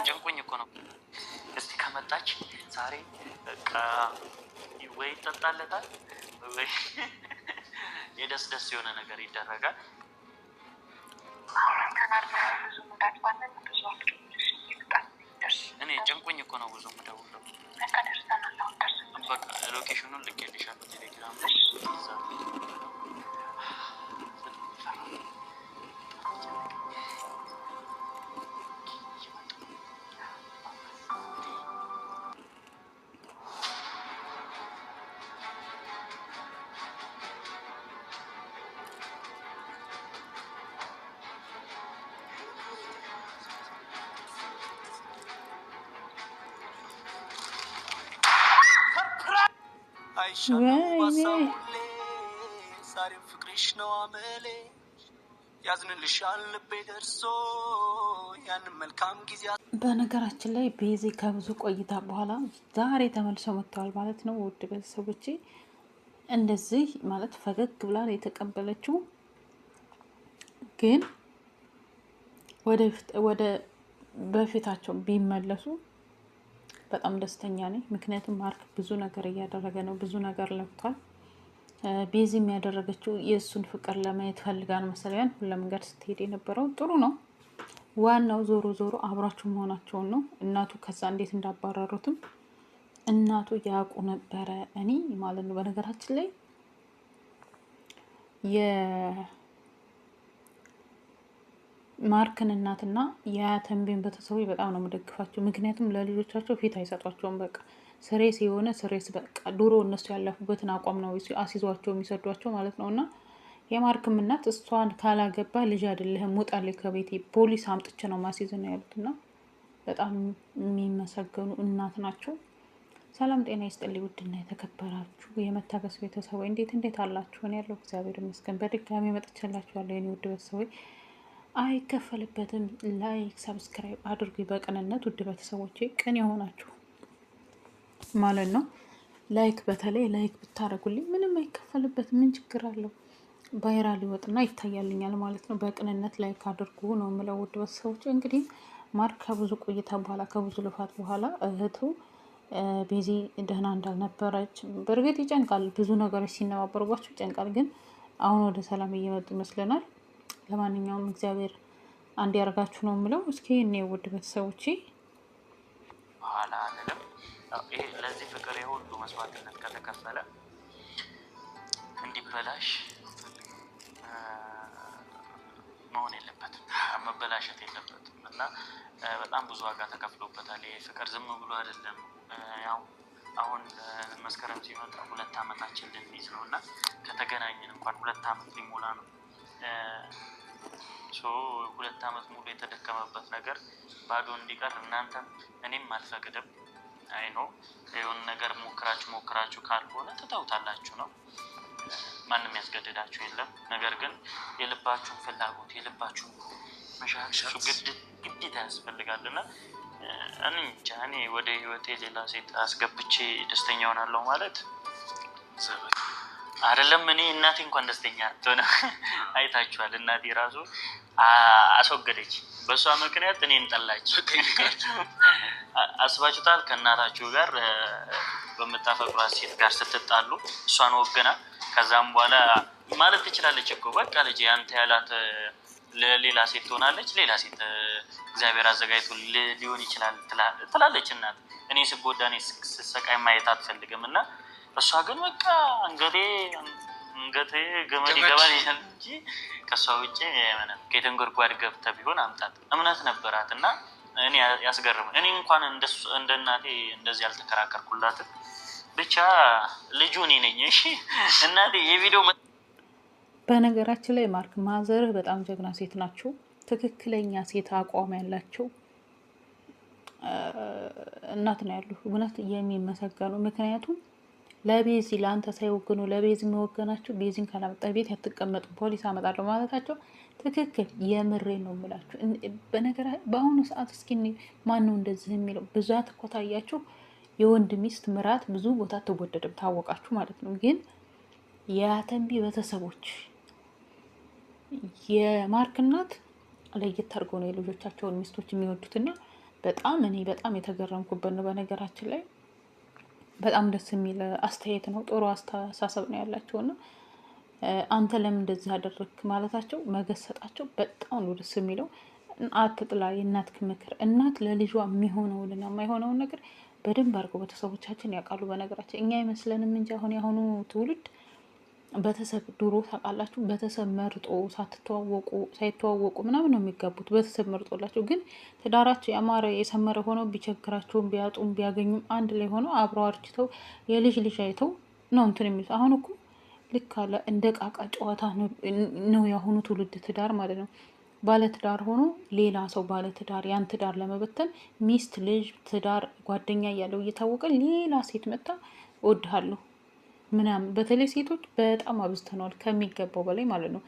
ጨንቆኝ እኮ ነው። እስቲ ከመጣች ዛሬ በቃ ወይ ይጠጣለታል ወይ የደስ የሆነ ነገር ይደረጋል። እኔ ጨንቆኝ እኮ ነው ብዙ የምደውለው። በቃ ሎኬሽኑን ልኬልሻለሁ ቴሌግራም ላይ። ዛሬም ፍቅርሽ ነው አመሌ ያዝንልሻል ልቤ ደርሶ ያንን መልካም ጊዜ። በነገራችን ላይ ቤዚ ከብዙ ቆይታ በኋላ ዛሬ ተመልሰው መጥተዋል ማለት ነው። ውድ ቤተሰቦቼ እንደዚህ ማለት ፈገግ ብላ የተቀበለችው ግን ወደ በፊታቸው ቢመለሱ በጣም ደስተኛ ነኝ። ምክንያቱም ማርክ ብዙ ነገር እያደረገ ነው፣ ብዙ ነገር ለፍቷል። ቤዚ የሚያደረገችው የእሱን ፍቅር ለማየት ፈልጋ ነው መሰለኝ ሁሉ መንገድ ስትሄድ የነበረው። ጥሩ ነው። ዋናው ዞሮ ዞሮ አብራችሁ መሆናቸውን ነው። እናቱ ከዛ እንዴት እንዳባረሩትም እናቱ ያውቁ ነበረ። እኔ ማለት ነው በነገራችን ላይ ማርክን እናትና የተንቤን ቤተሰቦች በጣም ነው የምደግፋቸው። ምክንያቱም ለልጆቻቸው ፊት አይሰጧቸውም። በቃ ስሬስ የሆነ ስሬስ በቃ ድሮ እነሱ ያለፉበትን አቋም ነው አሲዟቸው የሚሰዷቸው ማለት ነው። እና የማርክም እናት እሷን ካላገባ ልጅ አይደለህም ውጣልኝ ከቤቴ ፖሊስ አምጥቼ ነው ማሲዝ ነው ያሉት። እና በጣም የሚመሰገኑ እናት ናቸው። ሰላም ጤና ይስጥልኝ ውድና የተከበራችሁ የመታገስ ቤተሰቦች እንዴት አላችሁ? እኔ ያለው እግዚአብሔር ይመስገን በድጋሚ መጥቻላችኋለሁ የኔ ውድ ቤተሰቦች። አይከፈልበትም። ላይክ ሰብስክራይብ አድርጉ በቅንነት ውድ ቤተሰቦቼ፣ ቅን የሆናችሁ ማለት ነው። ላይክ በተለይ ላይክ ብታደርጉልኝ ምንም አይከፈልበትም። ምን ችግር አለው? ቫይራል ይወጥና ይታያልኛል ማለት ነው። በቅንነት ላይክ አድርጉ ነው የምለው ውድ ቤተሰቦቼ። እንግዲህ ማርክ ከብዙ ቆይታ በኋላ ከብዙ ልፋት በኋላ እህቱ ቤዚ ደህና እንዳልነበረች በእርግጥ ይጨንቃል። ብዙ ነገሮች ሲነባበሩባቸው ይጨንቃል። ግን አሁን ወደ ሰላም እየመጡ ይመስለናል። ለማንኛውም እግዚአብሔር አንድ ያርጋችሁ ነው የምለው። እስኪ እኔ ውድ ቤተሰቦቼ በኋላ አለም ይሄ ለዚህ ፍቅር የሁሉ መስዋዕትነት ከተከፈለ እንዲበላሽ መሆን የለበትም፣ መበላሸት የለበትም። እና በጣም ብዙ ዋጋ ተከፍሎበታል። ይሄ ፍቅር ዝም ብሎ አይደለም። ያው አሁን መስከረም ሲመጣ 2 ዓመታችን ልንይዝ ነው እና ከተገናኘን እንኳን 2 ዓመት ሊሞላ ነው። 2 ዓመት ሙሉ የተደከመበት ነገር ባዶ እንዲቀር እናንተም እኔም አልፈቅድም። አይኖ የሆነ ነገር ሞክራችሁ ካልሆነ ትተውታላችሁ ነው። ማንም ያስገድዳችሁ የለም። ነገር ግን የልባችሁን ፍላጎት የልባችሁን መሻሻሉ ግዴታ ያስፈልጋልና እኔ ወደ ህይወቴ ሌላ ሴት አስገብቼ ደስተኛ ሆናለሁ ማለት አይደለም። እኔ እናቴ እንኳን ደስተኛ አትሆነ። አይታችኋል። እናቴ ራሱ አስወገደች። በሷ ምክንያት እኔን ጠላች። አስባችሁታል? ከእናታችሁ ጋር በምታፈቅሯት ሴት ጋር ስትጣሉ እሷን ወገና ከዛም በኋላ ማለት ትችላለች እኮ በቃ ልጅ አንተ ያላት ለሌላ ሴት ትሆናለች፣ ሌላ ሴት እግዚአብሔር አዘጋጅቶ ሊሆን ይችላል ትላለች እናት። እኔ ስጎዳ እኔ ስሰቃይ ማየት አትፈልግም። እና እሷ ግን በቃ አንገቴ ገመድ ይገባል እንጂ ከሷ ውጭ ከየትም ጉድጓድ ገብተህ ቢሆን አምጣት እምነት ነበራት። እና እኔ ያስገርም እኔ እንኳን እንደ እናቴ እንደዚህ ያልተከራከርኩላትም ብቻ ልጁ እኔ ነኝ። እሺ እናቴ የቪዲዮ በነገራችን ላይ ማርክ ማዘርህ በጣም ጀግና ሴት ናቸው። ትክክለኛ ሴት አቋም ያላቸው እናት ነው ያሉ እውነት የሚመሰገኑ። ምክንያቱም ለቤዚ ለአንተ ሳይወገኑ ለቤዚ የሚወገናቸው ቤዚን ካላመጣ ቤት ያትቀመጡ ፖሊስ አመጣለሁ ማለታቸው ትክክል። የምሬ ነው የምላችሁ። በነገራ በአሁኑ ሰዓት እስኪ ማን ነው እንደዚህ የሚለው? ብዛት እኮ ታያችሁ። የወንድ ሚስት ምራት ብዙ ቦታ ትወደድም ታወቃችሁ ማለት ነው። ግን የተንቢ ቤተሰቦች የማርክ እናት ለየት አድርገው ነው የልጆቻቸውን ሚስቶች የሚወዱትና እኔ በጣም የተገረምኩበት ነው። በነገራችን ላይ በጣም ደስ የሚል አስተያየት ነው። ጥሩ አስተሳሰብ ነው ያላቸው እና አንተ ለምን እንደዚህ አደረግክ ማለታቸው መገሰጣቸው በጣም ነው ደስ የሚለው። አትጥላ የእናትክ ምክር። እናት ለልጇ የሚሆነውንና የማይሆነውን ነገር በደንብ አድርገው ቤተሰቦቻችን ያውቃሉ። በነገራችን እኛ አይመስለንም እንጂ አሁን የአሁኑ ትውልድ ቤተሰብ ድሮ ታውቃላችሁ፣ ቤተሰብ መርጦ ሳይተዋወቁ ምናምን ነው የሚጋቡት። ቤተሰብ መርጦላቸው ግን ትዳራቸው ያማረ የሰመረ ሆነው ቢቸግራቸውም ቢያጡም ቢያገኙም አንድ ላይ ሆነው አብረው አርጅተው የልጅ ልጅ አይተው ነው እንትን የሚሉት። አሁን እኮ ልክ አለ እንደ ቃቃ ጨዋታ ነው የአሁኑ ትውልድ ትዳር ማለት ነው። ባለትዳር ሆኖ ሌላ ሰው ባለትዳር ያን ትዳር ለመበተን ሚስት፣ ልጅ፣ ትዳር፣ ጓደኛ እያለው እየታወቀ ሌላ ሴት መጣ እወድሃለሁ ምናምን። በተለይ ሴቶች በጣም አብዝተነዋል ከሚገባው በላይ ማለት ነው።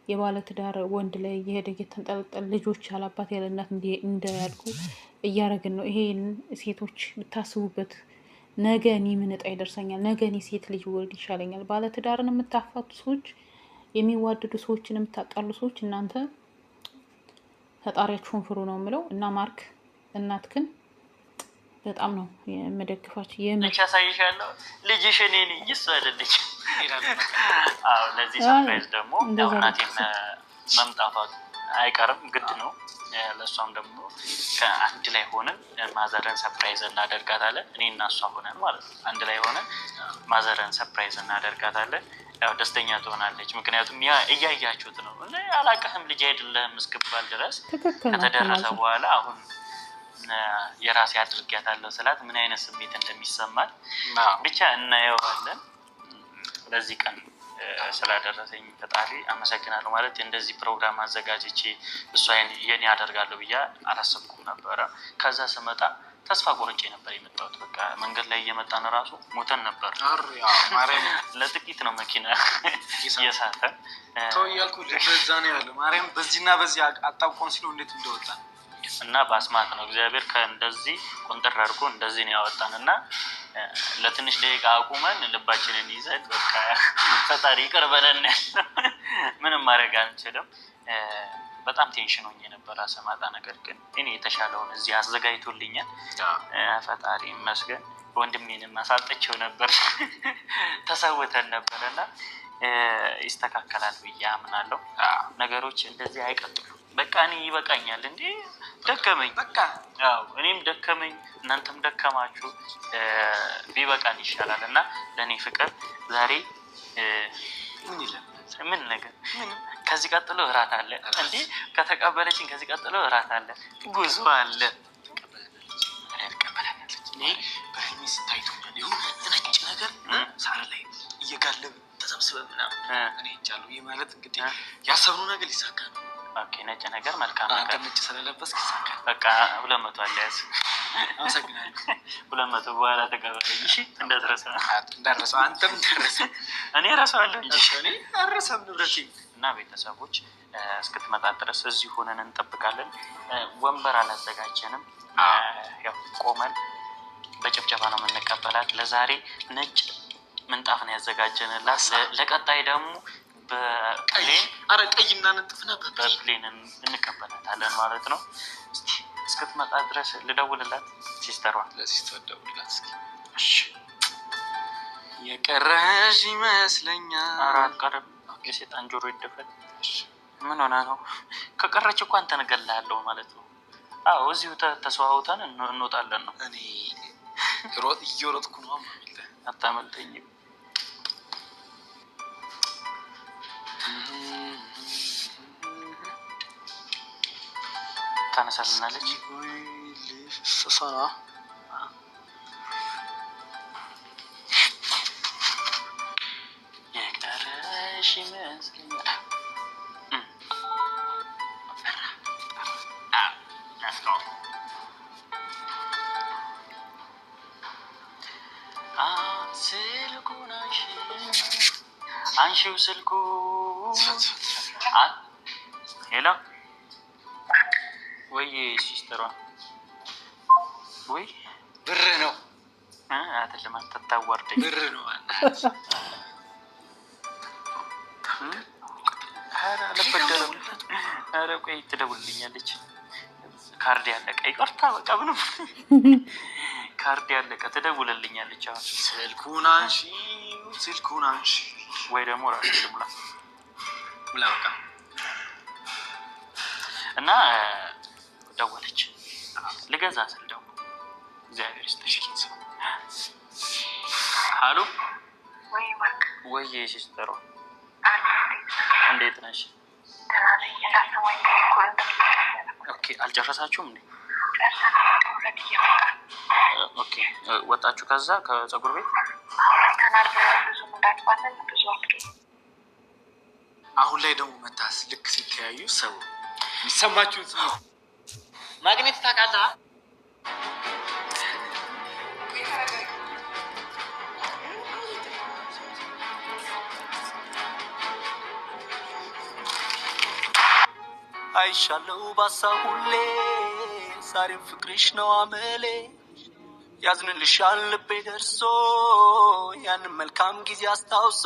የባለትዳር ወንድ ላይ እየሄደ እየተንጠለጠለ ልጆች ያላባት ያለ እናት እንዳያድጉ እያደረግን ነው። ይሄን ሴቶች ብታስቡበት። ነገ እኔ ምን ዕጣ ይደርሰኛል? ነገ እኔ ሴት ልጅ ወልድ ይሻለኛል? ባለትዳርን የምታፋቱ ሰዎች፣ የሚዋደዱ ሰዎችን የምታጣሉ ሰዎች እናንተ ፈጣሪያችሁን ፍሩ ነው የምለው። እና ማርክ እናትክን በጣም ነው የምደግፋችሁ። ልጅ ያሳይሻለሁ ልጅሽ እኔ ነኝ እሱ አይደለች። አዎ ለዚህ ሰርፕራይዝ ደግሞ እናቴን መምጣቷ አይቀርም ግድ ነው። ለእሷም ደግሞ ከአንድ ላይ ሆነን ማዘረን ሰርፕራይዝ እናደርጋታለን። እኔ እና እሷ ሆነን ማለት ነው አንድ ላይ ሆነን ማዘረን ሰርፕራይዝ እናደርጋታለን። ያው ደስተኛ ትሆናለች። ምክንያቱም ያ እያያችሁት ነው አላቀህም ልጅ አይደለም እስክባል ድረስ ከተደረሰ በኋላ አሁን የራሴ አድርጊያታለሁ ስላት ምን አይነት ስሜት እንደሚሰማት ብቻ እናየዋለን። ለዚህ ቀን ስላደረሰኝ ፈጣሪ አመሰግናለሁ። ማለት እንደዚህ ፕሮግራም አዘጋጅቼ እሷ የኔ አደርጋለሁ ብዬ አላሰብኩም ነበረ። ከዛ ስመጣ ተስፋ ቆርጬ ነበር የመጣሁት። በቃ መንገድ ላይ እየመጣን ራሱ ሞተን ነበር። ለጥቂት ነው መኪና እየሳተ ተው እያልኩ በዛ ነው ያለው። ማርያም በዚህና በዚህ አጣብቆን ሲሉ እንዴት እንደወጣ እና በአስማት ነው እግዚአብሔር ከእንደዚህ ቁንጥር አድርጎ እንደዚህ ነው ያወጣን። እና ለትንሽ ደቂቃ አቁመን ልባችንን ይዘን በቃ ፈጣሪ ይቅር በለን ምንም ማድረግ አንችልም። በጣም ቴንሽን ሆኜ ነበር አሰማጣ። ነገር ግን እኔ የተሻለውን እዚህ አዘጋጅቶልኛል ፈጣሪ ይመስገን። ወንድሜንም አሳጥቼው ነበር ተሰውተን ነበር እና ይስተካከላል ብዬ አምናለሁ። ነገሮች እንደዚህ አይቀጥሉም። በቃ እኔ ይበቃኛል እንዴ ደከመኝ። በቃ ያው እኔም ደከመኝ እናንተም ደከማችሁ ቢበቃን ይሻላል። እና ለኔ ፍቅር ዛሬ ምን ነገር ከዚህ ቀጥሎ እራት አለ እንዴ ከተቀበለችኝ ከዚህ ቀጥሎ እራት አለ፣ ጉዞ አለ። እኔ በህልሜ ስታይቶኛል ይሁን ነጭ ነገር ሳር ላይ እየጋለብ ተሰብስበን ምናምን እኔ ይቻሉ። ይህ ማለት እንግዲህ ያሰብነው ነገር ሊሳካ ነው። ኦኬ ነጭ ነገር መልካም ነገር ነጭ ስለለበስክ ይሳካል። በቃ 200 አለ ያዝ። አመሰግናለሁ። 200 በኋላ ተቀበለኝ እሺ። እንዳትረሳ አንተም እንዳትረሳ። እኔ እረሳዋለሁ እንጂ እኔ አልረሳም ንብረቴ። እና ቤተሰቦች እስክትመጣ ድረስ እዚህ ሆነን እንጠብቃለን። ወንበር አላዘጋጀንም። ያው ቆመን በጭብጨባ ነው የምንቀበላት። ለዛሬ ነጭ ምንጣፍ ነው ያዘጋጀንላት። ለቀጣይ ደግሞ በፕሌን ቀይና ነጥፍና በፕሌን እንቀበላታለን ማለት ነው። እስቲ እስክትመጣ ድረስ ልደውልላት ሲስተሯ። ለሲስተር ደውልላት እስኪ። እሺ የቀረሽ ይመስለኛል። አራት ቀረብ የሴጣን ጆሮ ይደፈን። ምን ሆና ነው? ከቀረች እኮ አንተን እገልሃለሁ ማለት ነው። አዎ እዚሁ ተሰዋውተን እንወጣለን ነው። እኔ እየሮጥኩ ነው ማለት አታመልጠኝም። ታነሳልናለች ሰሳና የቀረሽ ይመስለኛል። ስልኩን አንሺው ስልኩ ሄሎ ወይ ሲስተሯ ወይ ብር ነው አይደለም አትታወርደኝ ብር ነው አልበደረም። ኧረ ቆይ ትደውልልኛለች ካርድ ያለቀ ይቅርታ፣ በቃ ምንም ካርድ ያለቀ ትደውልልኛለች። አሁን ስልኩን አንሺ ወይ ደግሞ ራሱ ልሙላ ብላ በቃ እና ደወለች። ልገዛ ስል ደግሞ እግዚአብሔር ይስጥሽ። ሀሎ ወይ ሲስተሯ እንዴት ነሽ? ኦኬ አልጨረሳችሁም እንዴ? ኦኬ ወጣችሁ ከዛ ከፀጉር ቤት? አሁን ላይ ደግሞ መታስ ልክ ሲተያዩ ሰው የሚሰማችሁን ማግኘት ታውቃለህ? አይሻለው ባሳብ ሁሌ ዛሬም ፍቅርሽ ነው አመሌ ያዝንልሻል ልቤ ደርሶ ያንን መልካም ጊዜ አስታውሶ